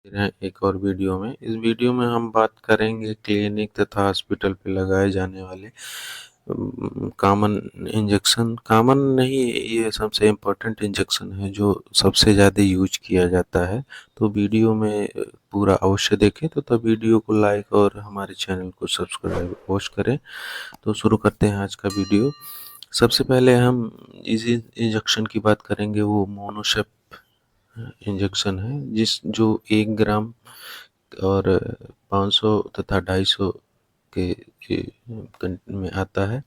हैं एक और वीडियो में। इस वीडियो में हम बात करेंगे क्लिनिक तथा हॉस्पिटल पे लगाए जाने वाले कॉमन इंजेक्शन। कॉमन नहीं, ये सबसे इम्पोर्टेंट इंजेक्शन है जो सबसे ज़्यादा यूज किया जाता है। तो वीडियो में पूरा अवश्य देखें तो वीडियो को लाइक और हमारे चैनल को सब्सक्राइब अवश्य करें। तो शुरू करते हैं आज का वीडियो। सबसे पहले हम इस इंजेक्शन की बात करेंगे, वो मोनोशेप इंजेक्शन है जो 1 ग्राम और 500 तथा 250 के में आता है।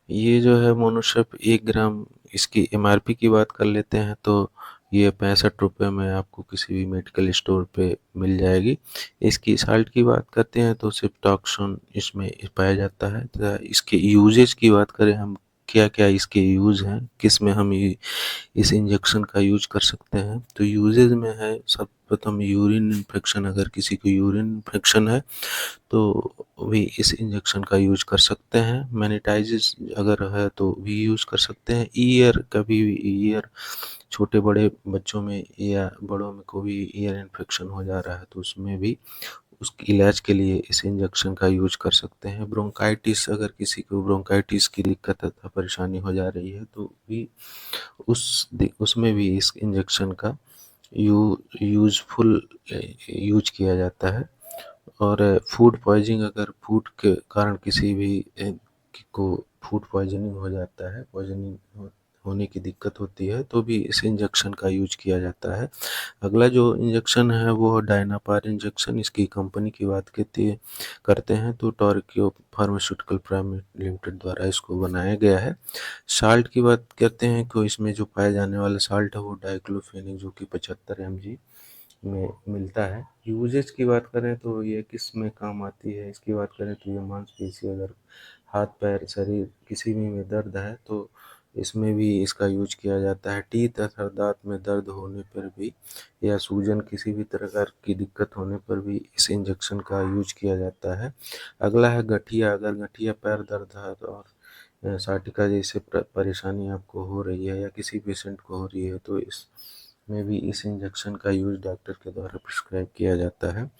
ये जो है मोनोशेप 1 ग्राम, इसकी एमआरपी की बात कर लेते हैं तो ये 65 रुपये में आपको किसी भी मेडिकल स्टोर पे मिल जाएगी। इसकी साल्ट की बात करते हैं तो सिप्टॉक्सोन इसमें पाया जाता है तथा इसके यूजेज की बात करें हम, क्या क्या इसके यूज़ हैं, किस में हम इस इंजेक्शन का यूज कर सकते हैं। तो यूजेज में है सर्वप्रथम यूरिन इन्फेक्शन। अगर किसी को यूरिन इन्फेक्शन है तो भी इस इंजेक्शन का यूज कर सकते हैं। मैनिटाइजिस अगर है तो भी यूज कर सकते हैं। ईयर, कभी भी ईयर, छोटे बड़े बच्चों में या बड़ों में को भी ईयर इन्फेक्शन हो जा रहा है तो उसमें भी उसके इलाज के लिए इस इंजेक्शन का यूज कर सकते हैं। ब्रोंकाइटिस, अगर किसी को ब्रोंकाइटिस की दिक्कत अथवा परेशानी हो जा रही है तो भी उसमें भी इस इंजेक्शन का यूजफुल यूज किया जाता है। और फूड पॉइजनिंग, अगर फूड के कारण किसी भी को फूड पॉइजनिंग हो जाता है, पॉइजनिंग होने की दिक्कत होती है तो भी इस इंजेक्शन का यूज किया जाता है। अगला जो इंजेक्शन है वो डायनापार इंजेक्शन। इसकी कंपनी की बात करते हैं तो टोक्यो फार्मास्यूटिकल प्राइवेट लिमिटेड द्वारा इसको बनाया गया है। साल्ट की बात करते हैं तो इसमें जो पाया जाने वाला साल्ट है वो डाइक्लोफेनिक, जो कि 75 mg में मिलता है। यूजेज की बात करें तो ये किस में काम आती है, इसकी बात करें तो ये मांसपेशी, अगर हाथ पैर शरीर किसी भी में दर्द है तो इसमें भी इसका यूज किया जाता है। टीथ तथा दांत में दर्द होने पर भी या सूजन, किसी भी तरह की दिक्कत होने पर भी इस इंजेक्शन का यूज किया जाता है। अगला है गठिया। अगर गठिया, पैर दर्द है और साटिका जैसे परेशानी आपको हो रही है या किसी पेशेंट को हो रही है तो इसमें भी इस इंजेक्शन का यूज डॉक्टर के द्वारा प्रिस्क्राइब किया जाता है।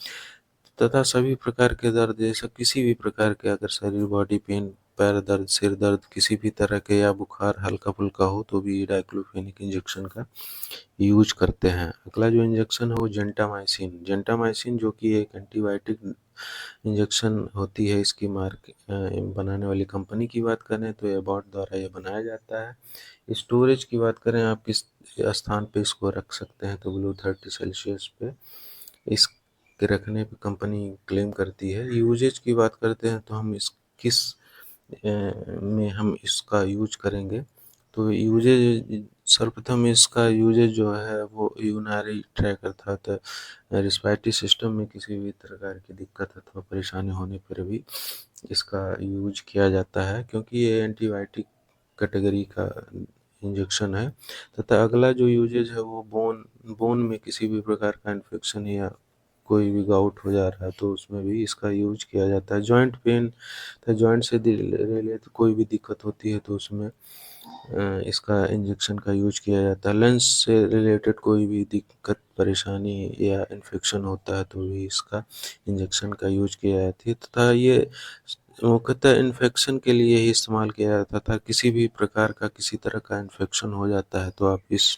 तथा सभी प्रकार के दर्द, जैसे किसी भी प्रकार के अगर शरीर बॉडी पेन, पैर दर्द, सिर दर्द, किसी भी तरह के या बुखार हल्का फुल्का हो तो भी डाइक्लोफेनिक इंजेक्शन का यूज करते हैं। अगला जो इंजेक्शन है वो जेंटामाइसिन। जेंटामाइसिन जो कि एक एंटीबायोटिक इंजेक्शन होती है, इसकी बनाने वाली कंपनी की बात करें तो एबॉट द्वारा ये बनाया जाता है। स्टोरेज की बात करें, आप किस स्थान पे इसको रख सकते हैं तो बिलो 30 सेल्सियस पे इसके रखने पे कंपनी क्लेम करती है। यूजेज की बात करते हैं तो हम इस किस में हम इसका यूज करेंगे तो यूजेज, सर्वप्रथम इसका यूजेज जो है वो यूरिनरी ट्रैक अर्थात रिस्पायरेटरी सिस्टम में किसी भी प्रकार की दिक्कत अथवा परेशानी होने पर भी इसका यूज किया जाता है, क्योंकि ये एंटीबायोटिक कैटेगरी का इंजेक्शन है। तथा अगला जो यूजेज है वो बोन में किसी भी प्रकार का इन्फेक्शन या कोई भी गाउट हो जा रहा है तो उसमें भी इसका यूज किया जाता है। जॉइंट पेन, तो जॉइंट से रिलेटेड कोई भी दिक्कत होती है तो उसमें इसका इंजेक्शन का यूज किया जाता है। लंग्स से रिलेटेड कोई भी दिक्कत, परेशानी या इन्फेक्शन होता है तो भी इसका इंजेक्शन का यूज किया जाती है। तथा ये मुख्यतः इन्फेक्शन के लिए ही इस्तेमाल किया जाता था। किसी भी प्रकार का किसी तरह का इन्फेक्शन हो जाता है तो आप इस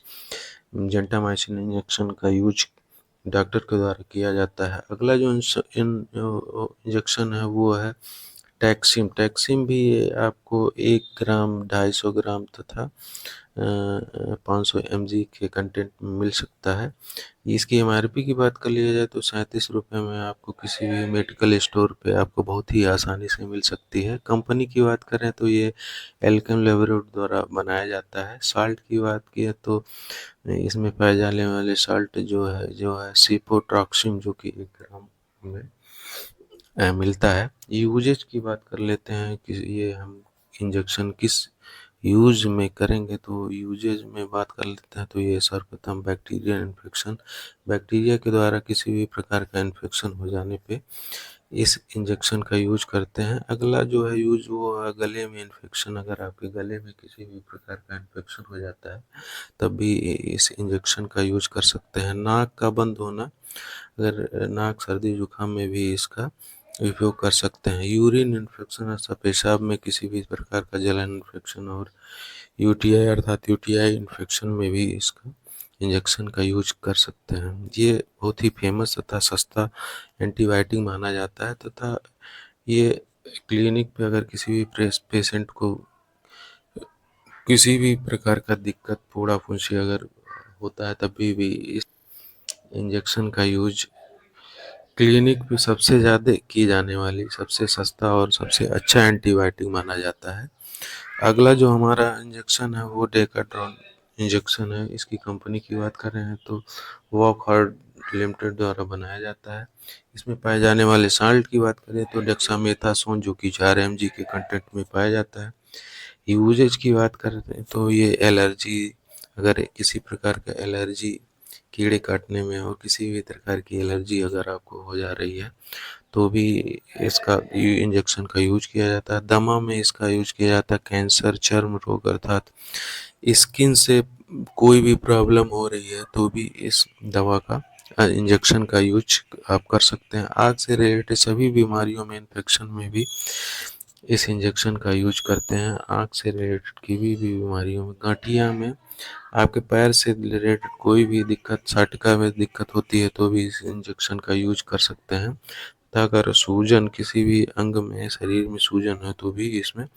जेंटामाइसिन इंजेक्शन का यूज डॉक्टर के द्वारा किया जाता है। अगला जो इंजेक्शन है वो है टैक्सिम। टैक्सिम भी आपको 1 ग्राम, 250 ग्राम तथा 500 mg के कंटेंट में मिल सकता है। इसकी एमआरपी की बात कर लिया जाए तो 37 रुपये में आपको किसी भी मेडिकल स्टोर पे आपको बहुत ही आसानी से मिल सकती है। कंपनी की बात करें तो ये एल्केम लेबोरेटरी द्वारा बनाया जाता है। साल्ट की बात की तो इसमें पाए जाने वाले साल्ट जो है सिपोट्रॉक्सिम, जो कि 1 ग्राम में मिलता है। यूजेज की बात कर लेते हैं कि ये हम इंजेक्शन किस यूज में करेंगे तो यूजेज में बात कर लेते हैं तो ये सर्वप्रथम बैक्टीरियल इन्फेक्शन। बैक्टीरिया के द्वारा किसी भी प्रकार का इन्फेक्शन हो जाने पे इस इंजेक्शन का यूज करते हैं। अगला जो है यूज वो है गले में इन्फेक्शन। अगर आपके गले में किसी भी प्रकार का इन्फेक्शन हो जाता है तब भी इस इंजेक्शन का यूज कर सकते हैं। नाक का बंद होना, अगर नाक सर्दी जुकाम में भी इसका उपयोग कर सकते हैं। यूरिन इन्फेक्शन अर्थात पेशाब में किसी भी प्रकार का जलन इन्फेक्शन, और यूटीआई अर्थात यूटीआई इन्फेक्शन में भी इसका इंजेक्शन का यूज कर सकते हैं। ये बहुत ही फेमस तथा सस्ता एंटीबायोटिक माना जाता है, तथा ये क्लिनिक पे अगर किसी भी पेशेंट को किसी भी प्रकार का दिक्कत, फोड़ा फुंसी अगर होता है तब भी इस इंजेक्शन का यूज क्लिनिक पे सबसे ज़्यादा की जाने वाली सबसे सस्ता और सबसे अच्छा एंटीबायोटिक माना जाता है। अगला जो हमारा इंजेक्शन है वो डेकाड्रॉन इंजेक्शन है। इसकी कंपनी की बात कर रहे हैं तो वॉकहार्ट लिमिटेड द्वारा बनाया जाता है। इसमें पाए जाने वाले साल्ट की बात करें तो डेक्सामेथासोन, जो कि 4 mg के कंटेंट में पाया जाता है। यूजेज की बात करते हैं तो ये एलर्जी, अगर किसी प्रकार का एलर्जी कीड़े काटने में और किसी भी प्रकार की एलर्जी अगर आपको हो जा रही है तो भी इसका इंजेक्शन का यूज किया जाता है। दमा में इसका यूज किया जाता है। कैंसर, चर्म रोग अर्थात स्किन से कोई भी प्रॉब्लम हो रही है तो भी इस दवा का इंजेक्शन का यूज आप कर सकते हैं। आग से रिलेटेड सभी बीमारियों में, इन्फेक्शन में भी इस इंजेक्शन का यूज करते हैं। आँख से रिलेटेड किसी भी बीमारियों में, गठिया में, आपके पैर से रिलेटेड कोई भी दिक्कत, साटिका में दिक्कत होती है तो भी इस इंजेक्शन का यूज कर सकते हैं। तथा अगर सूजन, किसी भी अंग में, शरीर में सूजन है तो भी इसमें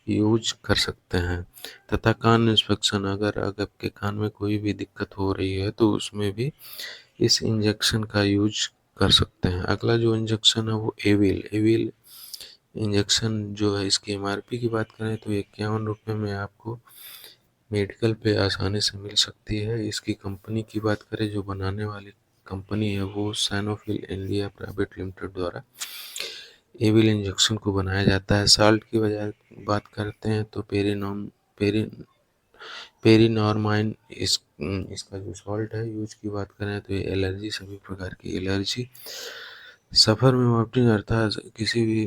यूज कर सकते हैं। तथा कान इंस्पेक्शन, अगर आपके कान में कोई भी दिक्कत हो रही है तो उसमें भी इस इंजेक्शन का यूज कर सकते हैं। अगला जो इंजेक्शन है वो एविल एविल इंजेक्शन जो है, इसकी एमआरपी की बात करें तो 51 रुपये में आपको मेडिकल पे आसानी से मिल सकती है। इसकी कंपनी की बात करें, जो बनाने वाली कंपनी है वो सैनोफिल इंडिया प्राइवेट लिमिटेड द्वारा एविल इंजेक्शन को बनाया जाता है। साल्ट की बजाय बात करते हैं तो पेरी पेरीनॉर्माइन इसका जो सॉल्ट है यूज की बात करें तो ये एलर्जी, सभी प्रकार की एलर्जी, सफ़र में वॉमिटिंग अर्थात किसी भी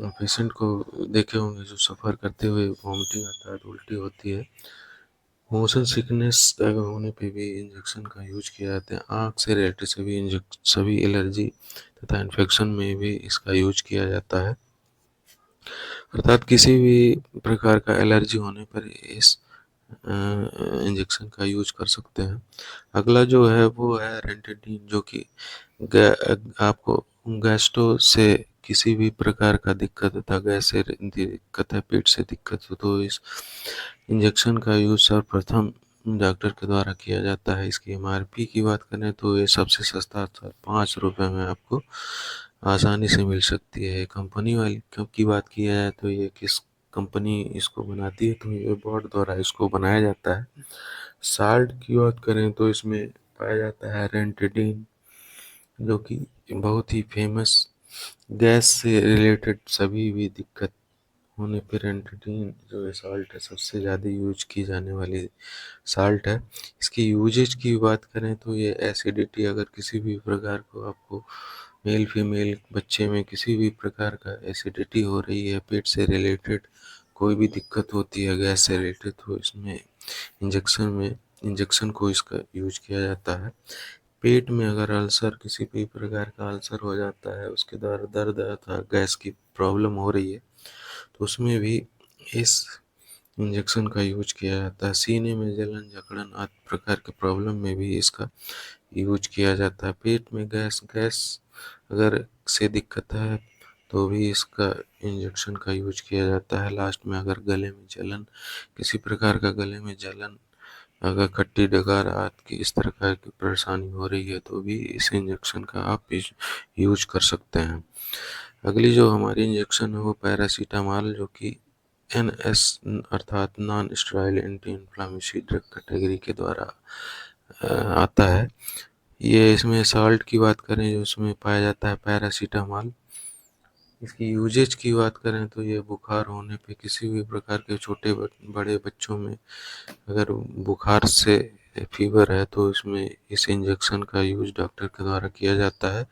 पेशेंट को देखे होंगे जो सफ़र करते हुए वॉमिटिंग अर्थात उल्टी होती है, मोशन सिकनेस अगर होने पे भी इंजेक्शन का यूज किया जाता है। आँख से रिलेटेड सभी एलर्जी तथा इन्फेक्शन में भी इसका यूज किया जाता है। अर्थात किसी भी प्रकार का एलर्जी होने पर इस इंजेक्शन का यूज कर सकते हैं। अगला जो है वो है रेंटेडिन, जो कि आपको गैस्ट्रो से किसी भी प्रकार का दिक्कत तथा गैस से दिक्कत है, पेट से दिक्कत हो तो इस इंजेक्शन का यूज सर्वप्रथम डॉक्टर के द्वारा किया जाता है। इसकी एमआरपी की बात करें तो ये सबसे सस्ता 5 रुपये में आपको आसानी से मिल सकती है। कंपनी वाली की बात की जाए तो ये किस कंपनी इसको बनाती है तो ये बोर्ड द्वारा इसको बनाया जाता है। साल्ट की बात करें तो इसमें पाया जाता है रेंटेडिन, जो कि बहुत ही फेमस, गैस से रिलेटेड सभी भी दिक्कत होने पर रेंटेडिन जो है साल्ट है सबसे ज़्यादा यूज की जाने वाली साल्ट है। इसकी यूजेज की बात करें तो ये एसिडिटी, अगर किसी भी प्रकार को आपको मेल फीमेल बच्चे में किसी भी प्रकार का एसिडिटी हो रही है, पेट से रिलेटेड कोई भी दिक्कत होती है गैस से रिलेटेड, तो इसमें इंजेक्शन को इसका यूज किया जाता है। पेट में अगर अल्सर, किसी भी प्रकार का अल्सर हो जाता है, उसके द्वारा दर्द अथवा गैस की प्रॉब्लम हो रही है तो उसमें भी इस इंजेक्शन का यूज किया जाता है। सीने में जलन, जकड़न आदि प्रकार के प्रॉब्लम में भी इसका यूज किया जाता है। पेट में गैस गैस अगर से दिक्कत है तो भी इसका इंजेक्शन का यूज किया जाता है। लास्ट में अगर गले में जलन, किसी प्रकार का गले में जलन, अगर खट्टी डकार आदि की इस प्रकार की परेशानी हो रही है तो भी इस इंजेक्शन का आप यूज कर सकते हैं। अगली जो हमारी इंजेक्शन है वो पैरासीटामॉल, जो कि एनएस अर्थात non steroid anti inflammatory drug category के द्वारा आता है। ये इसमें साल्ट की बात करें जो उसमें पाया जाता है पैरासीटामॉल। इसकी यूजेज की बात करें तो ये बुखार होने पे, किसी भी प्रकार के छोटे बड़े बच्चों में अगर बुखार से फीवर है तो इसमें इस इंजेक्शन का यूज डॉक्टर के द्वारा किया जाता है,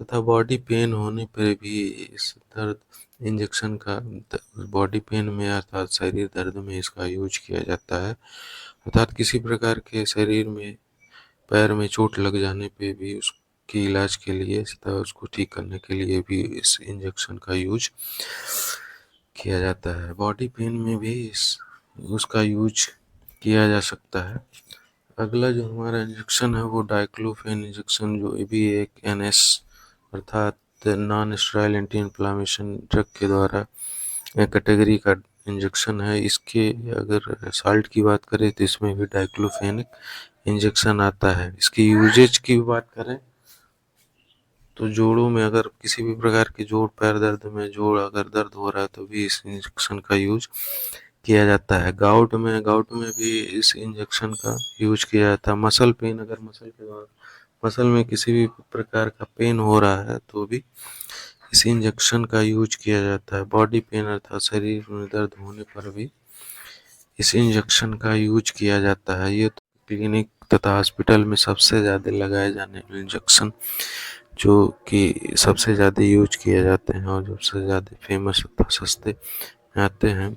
तथा बॉडी पेन होने पर भी इस दर्द इंजेक्शन का बॉडी पेन में अर्थात शरीर दर्द में इसका यूज किया जाता है। अर्थात किसी प्रकार के शरीर में पैर में चोट लग जाने पे भी उसके इलाज के लिए तथा उसको ठीक करने के लिए भी इस इंजेक्शन का यूज किया जाता है। बॉडी पेन में भी उसका यूज किया जा सकता है। अगला जो हमारा इंजेक्शन है वो डाइक्लोफेन इंजेक्शन, जो भी एक एनएस अर्थात non steroid anti inflammation drug के द्वारा कैटेगरी का इंजेक्शन है। इसके अगर साल्ट की बात करें तो इसमें भी डाइक्लोफेनिक इंजेक्शन आता है। इसकी यूजेज की बात करें तो जोड़ों में अगर किसी भी प्रकार के जोड़ पैर दर्द में जोड़ अगर दर्द हो रहा है तो भी इस इंजेक्शन का यूज किया जाता है। गाउट में भी इस इंजेक्शन का यूज किया जाता है। मसल पेन, अगर मसल में किसी भी प्रकार का पेन हो रहा है तो भी इस इंजेक्शन का यूज किया जाता है। बॉडी पेन अर्थात शरीर में दर्द होने पर भी इस इंजेक्शन का यूज किया जाता है। ये तो क्लिनिक तथा हॉस्पिटल में सबसे ज़्यादा लगाए जाने वाले इंजेक्शन जो कि सबसे ज़्यादा यूज किए जाते हैं और सबसे ज़्यादा फेमस तथा सस्ते आते हैं।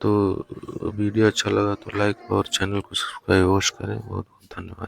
तो वीडियो अच्छा लगा तो लाइक और चैनल को सब्सक्राइब अवश्य करें। बहुत बहुत धन्यवाद।